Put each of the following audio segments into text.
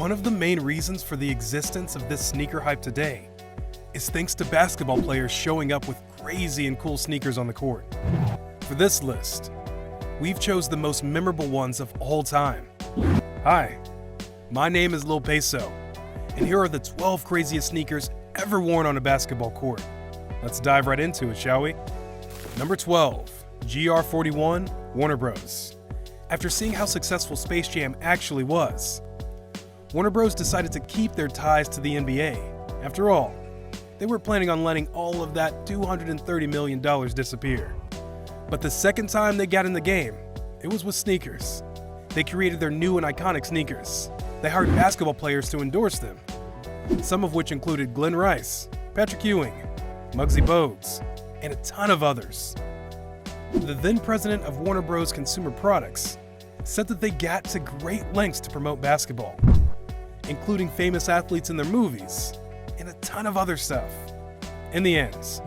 One of the main reasons for the existence of this sneaker hype today is thanks to basketball players showing up with crazy and cool sneakers on the court. For this list, we've chose the most memorable ones of all time. Hi, my name is Lil Peso, and here are the 12 craziest sneakers ever worn on a basketball court. Let's dive right into it, shall we? Number 12, GR41 Warner Bros. After seeing how successful Space Jam actually was, Warner Bros. Decided to keep their ties to the NBA. After all, they were planning on letting all of that $230 million disappear. But the second time they got in the game, it was with sneakers. They created their new and iconic sneakers. They hired basketball players to endorse them, some of which included Glenn Rice, Patrick Ewing, Muggsy Bogues, and a ton of others. The then president of Warner Bros. Consumer Products said that they got to great lengths to promote basketball, including famous athletes in their movies, and a ton of other stuff. In the end,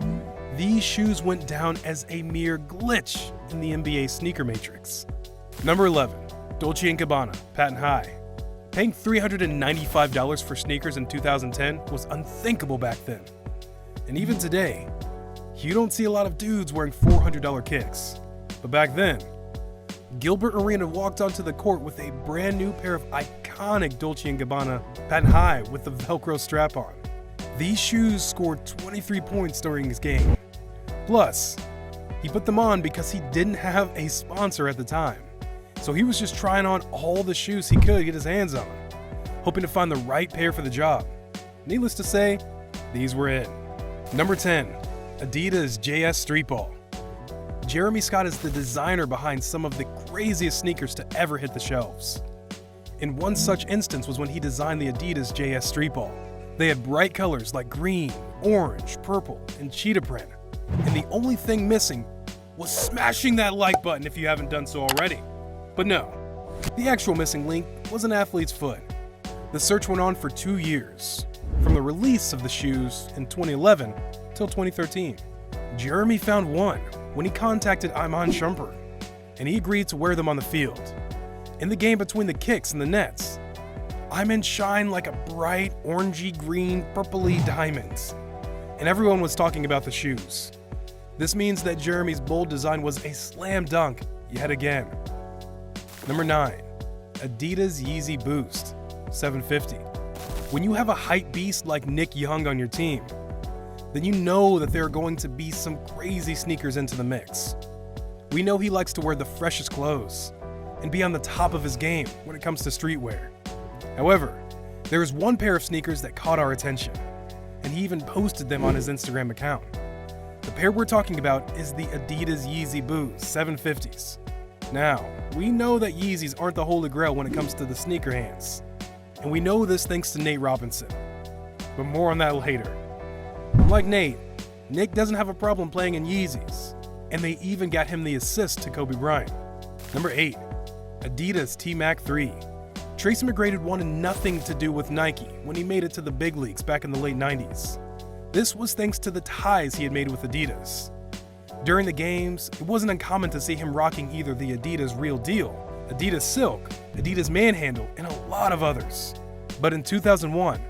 these shoes went down as a mere glitch in the NBA sneaker matrix. Number 11, Dolce & Gabbana, Patent High. Paying $395 for sneakers in 2010 was unthinkable back then. And even today, you don't see a lot of dudes wearing $400 kicks. But back then, Gilbert Arena walked onto the court with a brand new pair of iconic Dolce & Gabbana Patent High with the Velcro strap-on. These shoes scored 23 points during his game. Plus, he put them on because he didn't have a sponsor at the time. So he was just trying on all the shoes he could get his hands on, hoping to find the right pair for the job. Needless to say, these were it. Number 10, Adidas JS Streetball. Jeremy Scott is the designer behind some of the craziest sneakers to ever hit the shelves. And one such instance was when he designed the Adidas JS Streetball. They had bright colors like green, orange, purple, and cheetah print. And the only thing missing was smashing that like button if you haven't done so already. But no, the actual missing link was an athlete's foot. The search went on for 2 years, from the release of the shoes in 2011 till 2013. Jeremy found one when he contacted Iman Shumpert, and he agreed to wear them on the field. In the game between the kicks and the nets, Iman shined like a bright orangey green purpley diamond, and everyone was talking about the shoes. This means that Jeremy's bold design was a slam dunk yet again. Number 9, Adidas Yeezy Boost 750. When you have a hype beast like Nick Young on your team, then you know that there are going to be some crazy sneakers into the mix. We know he likes to wear the freshest clothes and be on the top of his game when it comes to streetwear. However, there is one pair of sneakers that caught our attention, and he even posted them on his Instagram account. The pair we're talking about is the Adidas Yeezy Boost 750s. Now, we know that Yeezys aren't the holy grail when it comes to the sneaker hands, and we know this thanks to Nate Robinson. But more on that later. Like Nate, Nick doesn't have a problem playing in Yeezys, and they even got him the assist to Kobe Bryant. Number 8, Adidas TMac III. Tracy McGrady wanted nothing to do with Nike when he made it to the big leagues back in the late 90s. This was thanks to the ties he had made with Adidas. During the games, it wasn't uncommon to see him rocking either the Adidas Real Deal, Adidas Silk, Adidas Manhandle, and a lot of others. But in 2001,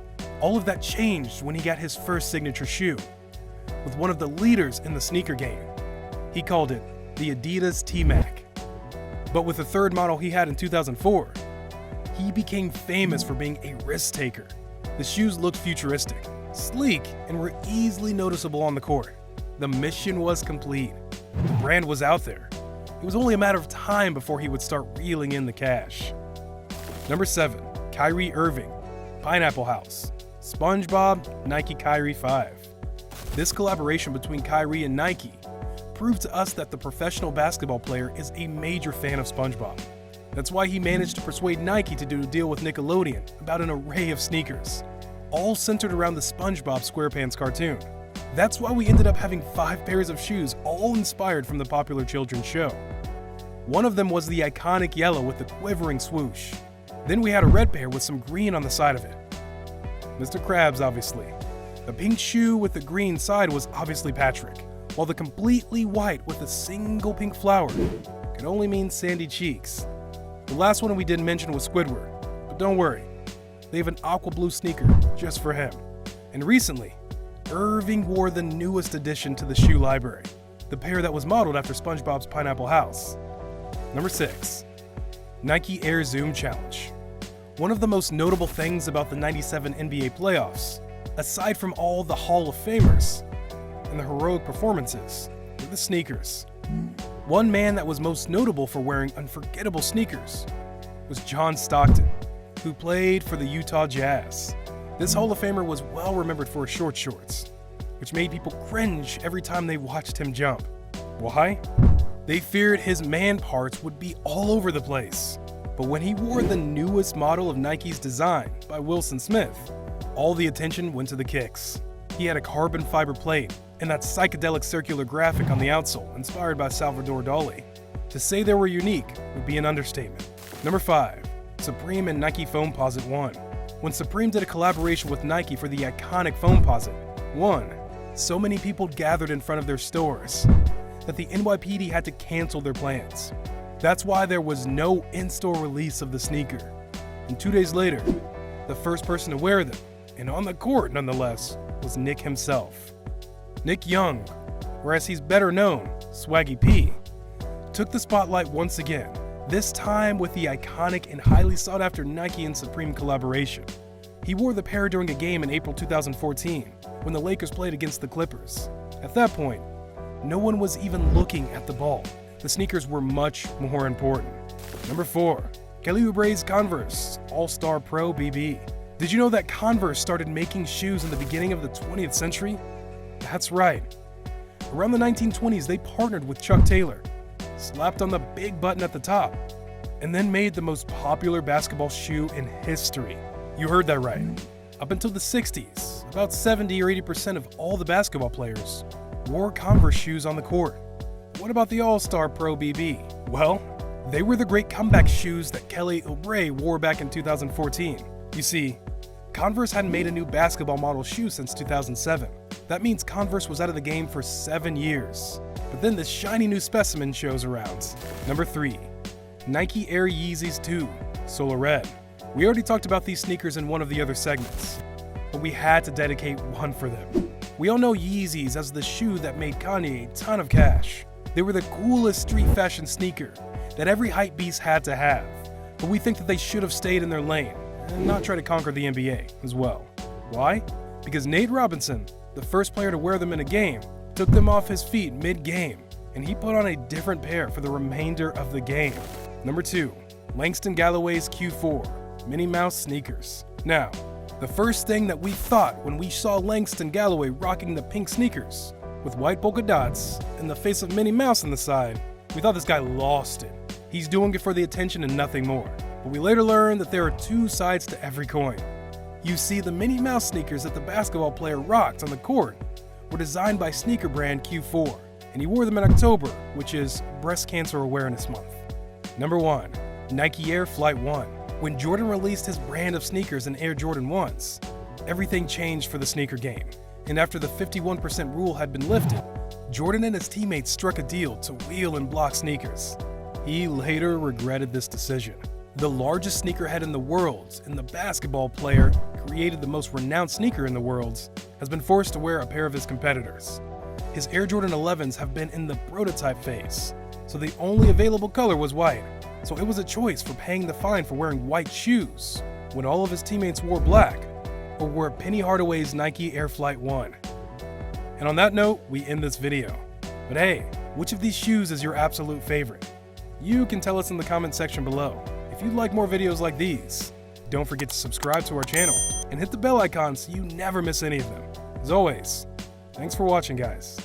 all of that changed when he got his first signature shoe, with one of the leaders in the sneaker game. He called it the Adidas TMac. But with the third model he had in 2004, he became famous for being a risk taker. The shoes looked futuristic, sleek, and were easily noticeable on the court. The mission was complete. The brand was out there. It was only a matter of time before he would start reeling in the cash. Number 7, Kyrie Irving, Pineapple House, SpongeBob Nike Kyrie 5. This collaboration between Kyrie and Nike proved to us that the professional basketball player is a major fan of SpongeBob. That's why he managed to persuade Nike to do a deal with Nickelodeon about an array of sneakers, all centered around the SpongeBob SquarePants cartoon. That's why we ended up having 5 pairs of shoes, all inspired from the popular children's show. One of them was the iconic yellow with the quivering swoosh. Then we had a red pair with some green on the side of it. Mr. Krabs, obviously. The pink shoe with the green side was obviously Patrick, while the completely white with a single pink flower could only mean sandy cheeks. The last one we didn't mention was Squidward, but don't worry. they have an aqua blue sneaker just for him. And recently, Irving wore the newest addition to the shoe library, the pair that was modeled after SpongeBob's Pineapple House. Number 6. Nike Air Zoom Challenge. One of the most notable things about the '97 NBA playoffs, aside from all the Hall of Famers and the heroic performances, were the sneakers. One man that was most notable for wearing unforgettable sneakers was John Stockton, who played for the Utah Jazz. This Hall of Famer was well remembered for his short shorts, which made people cringe every time they watched him jump. Why? They feared his man parts would be all over the place. But when he wore the newest model of Nike's design by Wilson Smith, all the attention went to the kicks. He had a carbon fiber plate and that psychedelic circular graphic on the outsole inspired by Salvador Dali. To say they were unique would be an understatement. Number 5. Supreme and Nike Foamposite 1. When Supreme did a collaboration with Nike for the iconic Foamposite 1, so many people gathered in front of their stores that the NYPD had to cancel their plans. That's why there was no in-store release of the sneaker. And 2 days later, the first person to wear them, and on the court nonetheless, was Nick himself. Nick Young, or as he's better known, Swaggy P, took the spotlight once again, this time with the iconic and highly sought-after Nike and Supreme collaboration. He wore the pair during a game in April 2014, when the Lakers played against the Clippers. At that point, no one was even looking at the ball. The sneakers were much more important. Number 4. Galloways Converse AllStar Pro BB. Did you know that Converse started making shoes in the beginning of the 20th century? That's right. Around the 1920s, they partnered with Chuck Taylor, slapped on the big button at the top, and then made the most popular basketball shoe in history. You heard that right. Up until the 60s, about 70 or 80% of all the basketball players wore Converse shoes on the court. What about the AllStar Pro BB? Well, they were the great comeback shoes that Kelly Oubre wore back in 2014. You see, Converse hadn't made a new basketball model shoe since 2007. That means Converse was out of the game for 7 years. But then this shiny new specimen shows around. Number 3. Nike Air Yeezys 2 Solar Red. We already talked about these sneakers in one of the other segments, but we had to dedicate one for them. We all know Yeezys as the shoe that made Kanye a ton of cash. They were the coolest street fashion sneaker that every hype beast had to have, but we think that they should have stayed in their lane and not try to conquer the NBA as well. Why? Because Nate Robinson, the first player to wear them in a game, took them off his feet mid-game, and he put on a different pair for the remainder of the game. Number 2. Langston Galloways Q4 Minnie Mouse sneakers. Now, the first thing that we thought when we saw Langston Galloway rocking the pink sneakers with white polka dots and the face of Minnie Mouse on the side, we thought this guy lost it. He's doing it for the attention and nothing more. But we later learned that there are two sides to every coin. You see, the Minnie Mouse sneakers that the basketball player rocked on the court were designed by sneaker brand Q4, and he wore them in October, which is Breast Cancer Awareness Month. Number 1. Nike Air Flight 1. When Jordan released his brand of sneakers in Air Jordan 1s, everything changed for the sneaker game. And after the 51% rule had been lifted, Jordan and his teammates struck a deal to wheel and block sneakers. He later regretted this decision. The largest sneakerhead in the world and the basketball player created the most renowned sneaker in the world has been forced to wear a pair of his competitors. His Air Jordan 11s have been in the prototype phase, so the only available color was white. So it was a choice for paying the fine for wearing white shoes when all of his teammates wore black, or wore Penny Hardaway's Nike Air Flight 1. And on that note, we end this video. But hey, which of these shoes is your absolute favorite? You can tell us in the comment section below. If you'd like more videos like these, don't forget to subscribe to our channel and hit the bell icon so you never miss any of them. As always, thanks for watching, guys.